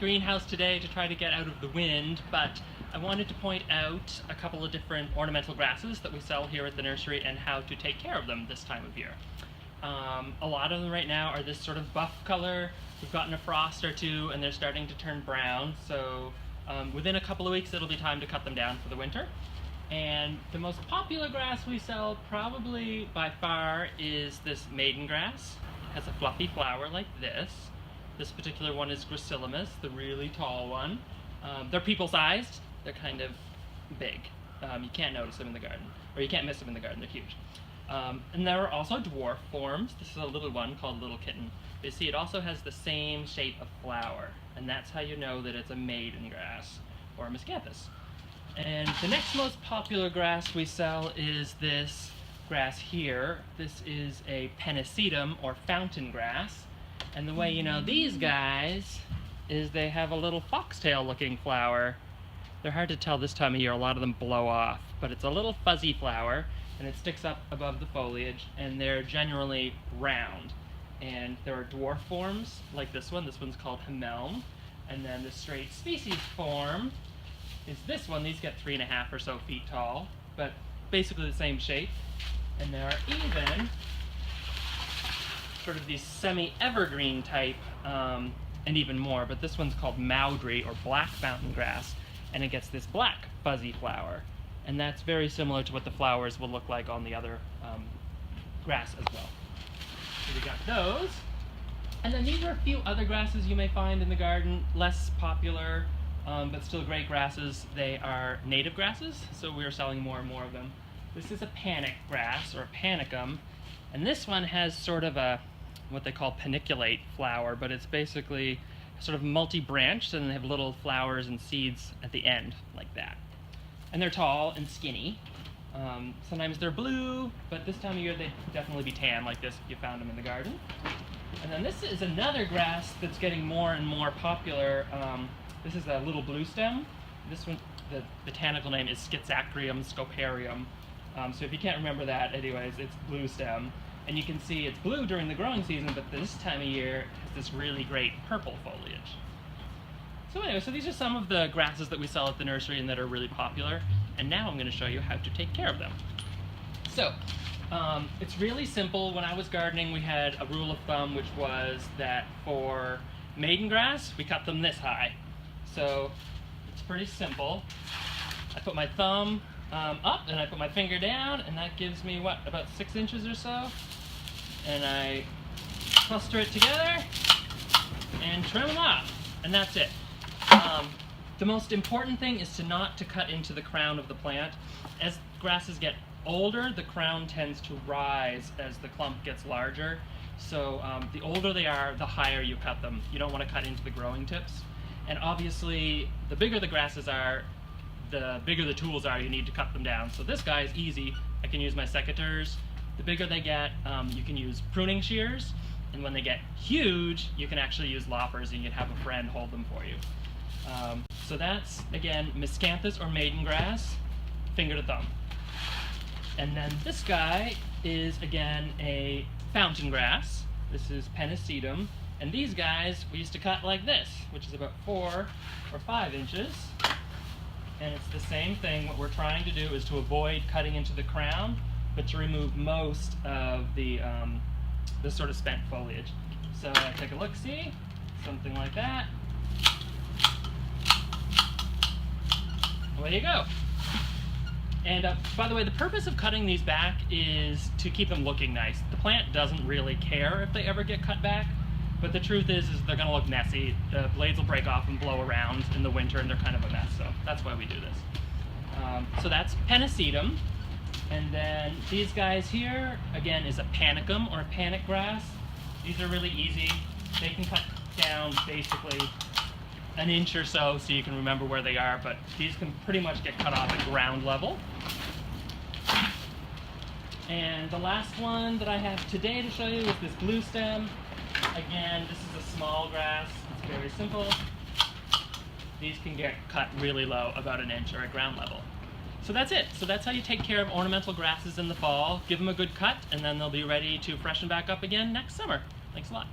greenhouse today to try to get out of the wind, but I wanted to point out a couple of different ornamental grasses that we sell here at the nursery and how to take care of them this time of year. A lot of them right now are this sort of buff color. We've gotten a frost or two and they're starting to turn brown, so within a couple of weeks it'll be time to cut them down for the winter. And the most popular grass we sell, probably by far, is this maiden grass. It has a fluffy flower like this. This particular one is Gracilis, the really tall one. They're people-sized. They're kind of big. You can't notice them in the garden, or you can't miss them in the garden. They're huge. And there are also dwarf forms. This is a little one called Little Kitten. You see, it also has the same shape of flower, and that's how you know that it's a maiden grass, or a Miscanthus. And the next most popular grass we sell is this grass here. This is a Pennisetum, or fountain grass. And the way you know these guys is they have a little foxtail looking flower. They're hard to tell this time of year, a lot of them blow off, but it's a little fuzzy flower and it sticks up above the foliage, and they're generally round. And there are dwarf forms like this one's called Hamelm, and then the straight species form is this one. These get 3.5 or so feet tall, but basically the same shape. And there are even sort of these semi-evergreen type, and even more, but this one's called Mowdrey, or black fountain grass, and it gets this black fuzzy flower. And that's very similar to what the flowers will look like on the other grass as well. So we got those. And then these are a few other grasses you may find in the garden, less popular, but still great grasses. They are native grasses, so we're selling more and more of them. This is a panic grass, or a panicum, and this one has sort of a, what they call paniculate flower, but it's basically sort of multi-branched, and they have little flowers and seeds at the end, like that. And they're tall and skinny. Sometimes they're blue, but this time of year they'd definitely be tan like this if you found them in the garden. And then this is another grass that's getting more and more popular. This is a little blue stem. This one, the botanical name is Schizachyrium scoparium. So if you can't remember that, anyways, it's blue stem. And you can see it's blue during the growing season, but this time of year it has this really great purple foliage. So anyway, so these are some of the grasses that we sell at the nursery and that are really popular. And now I'm going to show you how to take care of them. So, it's really simple. When I was gardening, we had a rule of thumb, which was that for maiden grass, we cut them this high. So, it's pretty simple. I put my thumb up and I put my finger down, and that gives me, what, about 6 inches or so? And I cluster it together and trim them off, and that's it. The most important thing is not to cut into the crown of the plant. As grasses get older, the crown tends to rise as the clump gets larger. So the older they are, the higher you cut them. You don't want to cut into the growing tips. And obviously, the bigger the grasses are, the bigger the tools are you need to cut them down. So this guy is easy. I can use my secateurs. The bigger they get, you can use pruning shears. And when they get huge, you can actually use loppers, and you can have a friend hold them for you. So that's, again, Miscanthus or maiden grass, finger to thumb. And then this guy is, again, a fountain grass. This is Pennisetum. And these guys we used to cut like this, which is about 4 or 5 inches. And it's the same thing. What we're trying to do is to avoid cutting into the crown, but to remove most of the sort of spent foliage. So I take a look-see, something like that. Away you go. And by the way, the purpose of cutting these back is to keep them looking nice. The plant doesn't really care if they ever get cut back, but the truth is they're going to look messy. The blades will break off and blow around in the winter, and they're kind of a mess, so that's why we do this. So that's Pennisetum. And then these guys here, again, is a Panicum, or a panic grass. These are really easy. They can cut down basically an inch or so you can remember where they are, but these can pretty much get cut off at ground level. And the last one that I have today to show you is this blue stem. Again, this is a small grass. It's very simple. These can get cut really low, about an inch or at ground level. So that's it. So that's how you take care of ornamental grasses in the fall. Give them a good cut, and then they'll be ready to freshen back up again next summer. Thanks a lot.